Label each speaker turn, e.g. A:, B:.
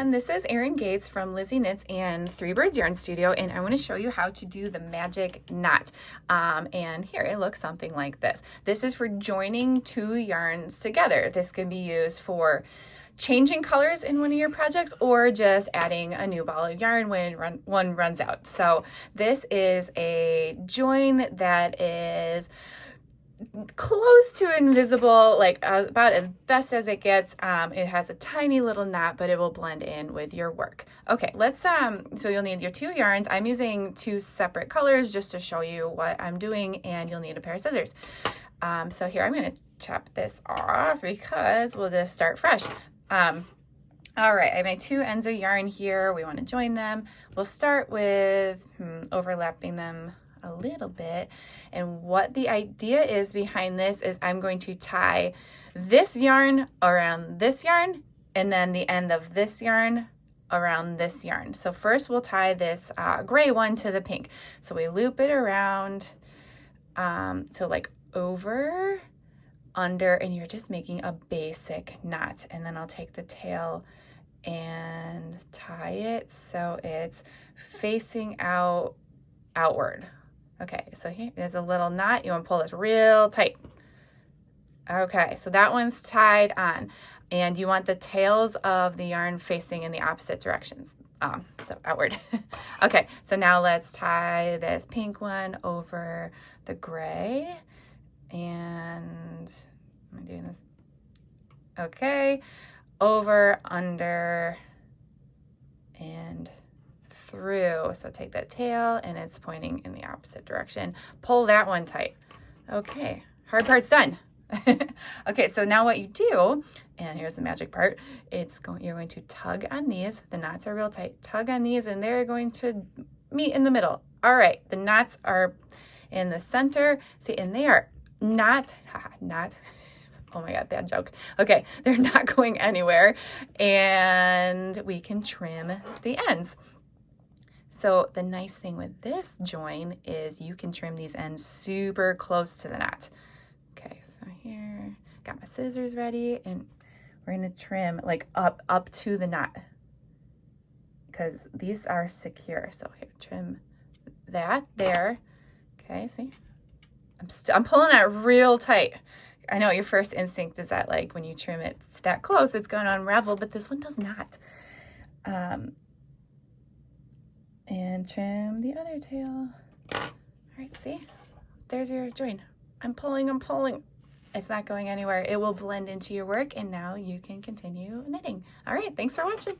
A: everyone, this is Erin Gates from Lizzie Knits and Three Birds Yarn Studio, and I want to show you how to do the magic knot. And here it looks something like this. This is for joining two yarns together. This can be used for changing colors in one of your projects or just adding a new ball of yarn when one runs out. So this is a join that is close to invisible, like about as best as it gets. It has a tiny little knot, but it will blend in with your work. Okay, let's so you'll need your two yarns. I'm using two separate colors just to show you what I'm doing, and you'll need a pair of scissors. So here I'm going to chop this off because we'll just start fresh. All right, I have my two ends of yarn here. We want to join them. We'll start with overlapping them a little bit, and what the idea is behind this is I'm going to tie this yarn around this yarn and then the end of this yarn around this yarn. So first we'll tie this gray one to the pink. So we loop it around, so like over, under, and you're just making a basic knot. And then I'll take the tail and tie it so it's facing outward. Okay, so here, there's a little knot. You want to pull this real tight. Okay, so that one's tied on. And you want the tails of the yarn facing in the opposite directions, so outward. Okay, so now let's tie this pink one over the gray. And am I doing this? Okay, over, under, and through. So take that tail and it's pointing in the opposite direction. Pull that one tight. Okay, hard part's done. Okay, so now what you do, and here's the magic part, you're going to tug on these. The knots are real tight. Tug on these and they're going to meet in the middle. All right, the knots are in the center. See, and they are not, oh my God, bad joke. Okay, they're not going anywhere, and we can trim the ends. So the nice thing with this join is you can trim these ends super close to the knot. Okay, so here, got my scissors ready, and we're gonna trim like up to the knot because these are secure. So here, trim that there. Okay, see, I'm pulling it real tight. I know your first instinct is that like when you trim it that close, it's gonna unravel, but this one does not. And trim the other tail. All right, see? There's your join. I'm pulling. It's not going anywhere. It will blend into your work, and now you can continue knitting. All right, thanks for watching.